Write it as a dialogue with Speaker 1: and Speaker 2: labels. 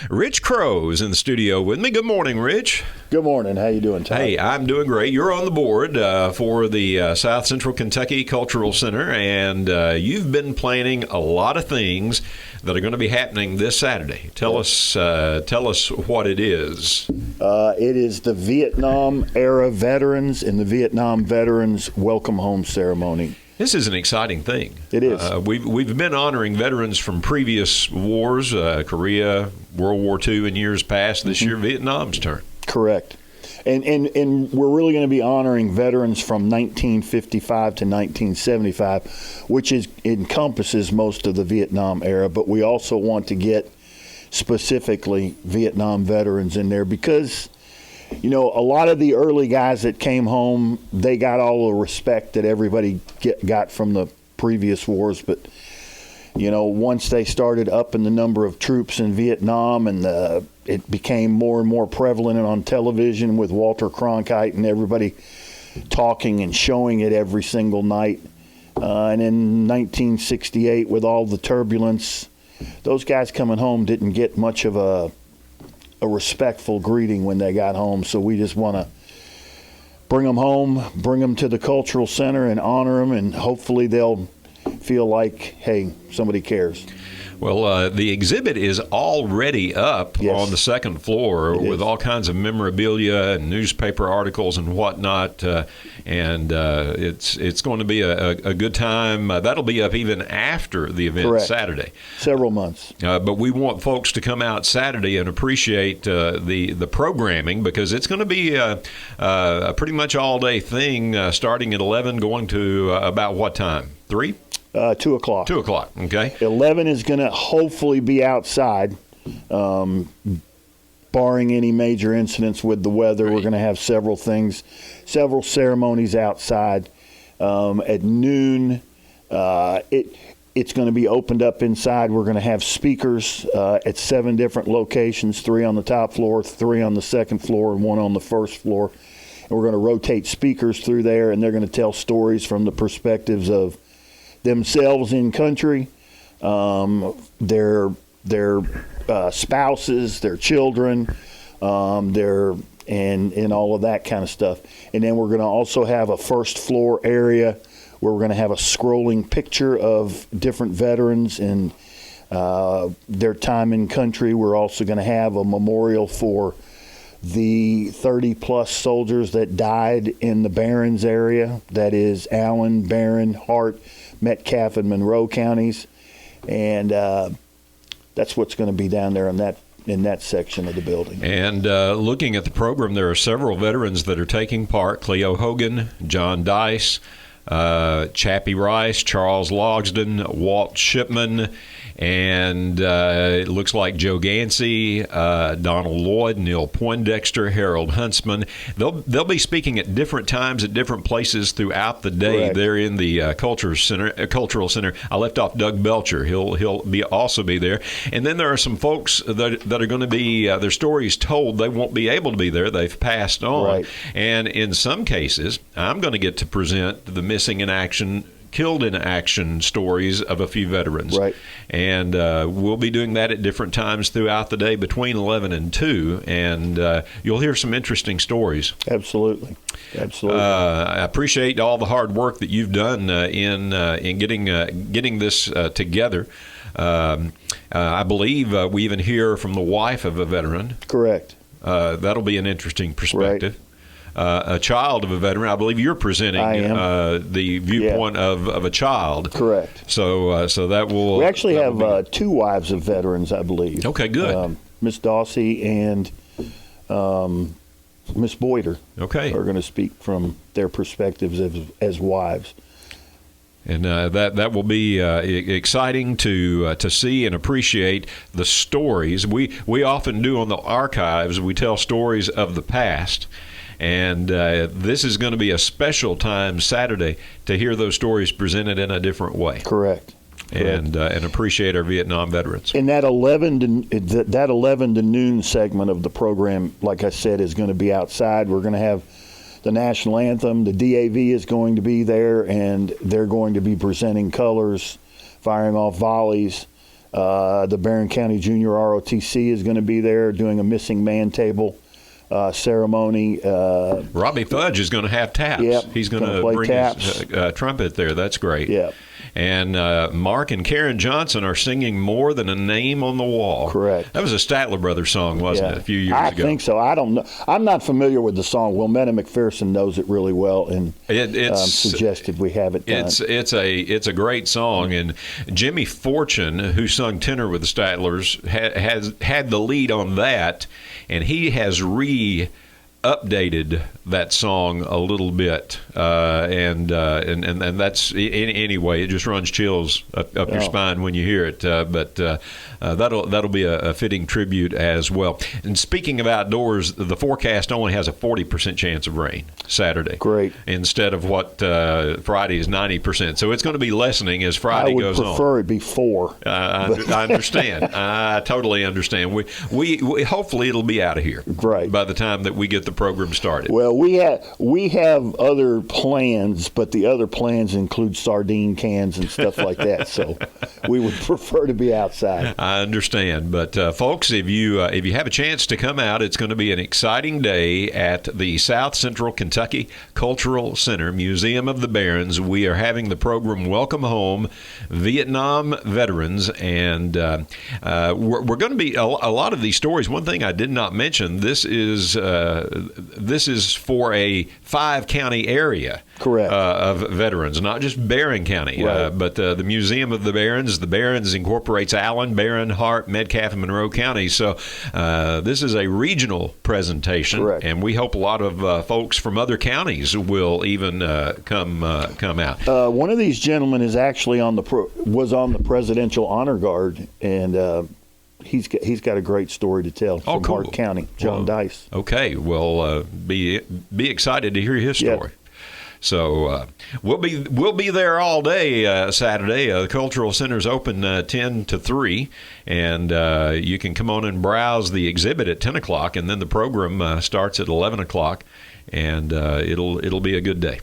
Speaker 1: Rich Crowe is in the studio with me. Good morning, Rich.
Speaker 2: Good morning. How you doing, Todd?
Speaker 1: Hey, I'm doing great. You're on the board for the South Central Kentucky Cultural Center, and you've been planning a lot of things that are going to be happening this Saturday. Tell us what it is.
Speaker 2: It is the Vietnam-era veterans and the Vietnam Veterans Welcome Home Ceremony.
Speaker 1: This is an exciting thing.
Speaker 2: It is.
Speaker 1: We've been honoring veterans from previous wars, Korea, World War II in years past. This year, Vietnam's turn.
Speaker 2: Correct. And we're really going to be honoring veterans from 1955 to 1975, which encompasses most of the Vietnam era. But we also want to get specifically Vietnam veterans in there because, you know, a lot of the early guys that came home, they got all the respect that everybody got from the previous wars. But, you know, once they started upping the number of troops in Vietnam and it became more and more prevalent on television with Walter Cronkite and everybody talking and showing it every single night. And in 1968, with all the turbulence, those guys coming home didn't get much of a respectful greeting when they got home. So we just want to bring them home, bring them to the cultural center and honor them, and hopefully they'll feel like, hey, somebody cares.
Speaker 1: Well, the exhibit is already up on the second floor with all kinds of memorabilia and newspaper articles and whatnot, and it's going to be a good time. That'll be up even after the event Saturday.
Speaker 2: Several months.
Speaker 1: But we want folks to come out Saturday and appreciate the programming because it's going to be a pretty much all-day thing starting at 11, going to about what time? 3?
Speaker 2: 2 o'clock.
Speaker 1: 2 o'clock, okay.
Speaker 2: 11 is going to hopefully be outside, barring any major incidents with the weather. We're going to have several ceremonies outside. At noon, it's going to be opened up inside. We're going to have speakers at 7 different locations, 3 on the top floor, 3 on the second floor, and 1 on the first floor. And we're going to rotate speakers through there, and they're going to tell stories from the perspectives of themselves in country, their spouses, their children, and all of that kind of stuff. And then we're going to also have a first floor area where we're going to have a scrolling picture of different veterans and their time in country. We're also going to have a memorial for the 30-plus soldiers that died in the Barrens area. That is Allen, Barron, Hart, Metcalf, and Monroe counties. And that's what's going to be down there in that section of the building.
Speaker 1: And looking at the program, there are several veterans that are taking part. Cleo Hogan, John Dice, Chappie Rice, Charles Logsdon, Walt Shipman, and it looks like Joe Gansey, Donald Lloyd, Neil Poindexter, Harold Huntsman. They'll be speaking at different times at different places throughout the day.
Speaker 2: Correct.
Speaker 1: They're in the cultural center. I left off Doug Belcher. He'll also be there. And then there are some folks that are going to be their stories told. They won't be able to be there. They've passed on.
Speaker 2: Right.
Speaker 1: And in some cases, I'm going to get to present the missing in action, killed in action stories of a few veterans.
Speaker 2: Right.
Speaker 1: And we'll be doing that at different times throughout the day between 11 and 2, and you'll hear some interesting stories.
Speaker 2: Absolutely.
Speaker 1: I appreciate all the hard work that you've done in getting this together. I believe we even hear from the wife of a veteran.
Speaker 2: Correct.
Speaker 1: That'll be an interesting perspective. Right. A child of a veteran. I believe you're presenting the viewpoint of a child.
Speaker 2: Correct.
Speaker 1: So that will.
Speaker 2: We actually have 2 wives of veterans, I believe.
Speaker 1: Okay, good.
Speaker 2: Miss Dawsey and Miss Boyder.
Speaker 1: Okay.
Speaker 2: Are going to speak from their perspectives as wives.
Speaker 1: And that will be exciting to see and appreciate the stories. We often do on the archives. We tell stories of the past. And this is going to be a special time Saturday to hear those stories presented in a different way.
Speaker 2: Correct.
Speaker 1: And appreciate our Vietnam veterans.
Speaker 2: And that 11 to noon segment of the program, like I said, is going to be outside. We're going to have the national anthem. The DAV is going to be there, and they're going to be presenting colors, firing off volleys. The Barron County Junior ROTC is going to be there doing a missing man table ceremony.
Speaker 1: Robbie Fudge is going to have taps.
Speaker 2: Yep,
Speaker 1: He's going to
Speaker 2: play
Speaker 1: bring
Speaker 2: taps.
Speaker 1: his trumpet there. That's great.
Speaker 2: Yep.
Speaker 1: And Mark and Karen Johnson are singing More Than a Name on the Wall.
Speaker 2: Correct.
Speaker 1: That was a Statler Brothers song, wasn't it, a few years ago?
Speaker 2: I think so. I don't know. I'm not familiar with the song. Wilmetta McPherson knows it really well and suggested we have it done.
Speaker 1: It's a great song. And Jimmy Fortune, who sung tenor with the Statlers, has had the lead on that, and he has updated that song a little bit, and that's anyway. It just runs chills up your spine when you hear it. But that'll be a fitting tribute as well. And speaking of outdoors, the forecast only has a 40% chance of rain Saturday.
Speaker 2: Great.
Speaker 1: Instead of what Friday is 90%. So it's going to be lessening as Friday goes on.
Speaker 2: I would prefer it be 4.
Speaker 1: I understand. I totally understand. We hopefully it'll be out of here by the time that we get the program started.
Speaker 2: Well, we have other plans, but the other plans include sardine cans and stuff like that. So we would prefer to be outside.
Speaker 1: I understand, but folks, if you have a chance to come out, it's going to be an exciting day at the South Central Kentucky Cultural Center, Museum of the Barons. We are having the program Welcome Home Vietnam Veterans, and we're going to be a lot of these stories. One thing I did not mention: this is for a 5-county area.
Speaker 2: Correct.
Speaker 1: Of veterans, not just Barron County, but the Museum of the Barons. The Barons incorporates Allen, Barron, Hart, Metcalfe, and Monroe counties. So this is a regional presentation,
Speaker 2: correct,
Speaker 1: and we hope a lot of folks from other counties will even come out.
Speaker 2: One of these gentlemen is actually was on the Presidential Honor Guard, and he's got a great story to tell from
Speaker 1: cool.
Speaker 2: Hart County, John Dice.
Speaker 1: Okay, well, be excited to hear his story.
Speaker 2: Yep.
Speaker 1: So we'll be there all day Saturday. The Cultural Center's open 10 to 3, and you can come on and browse the exhibit at 10 o'clock, and then the program starts at 11 o'clock, and it'll be a good day.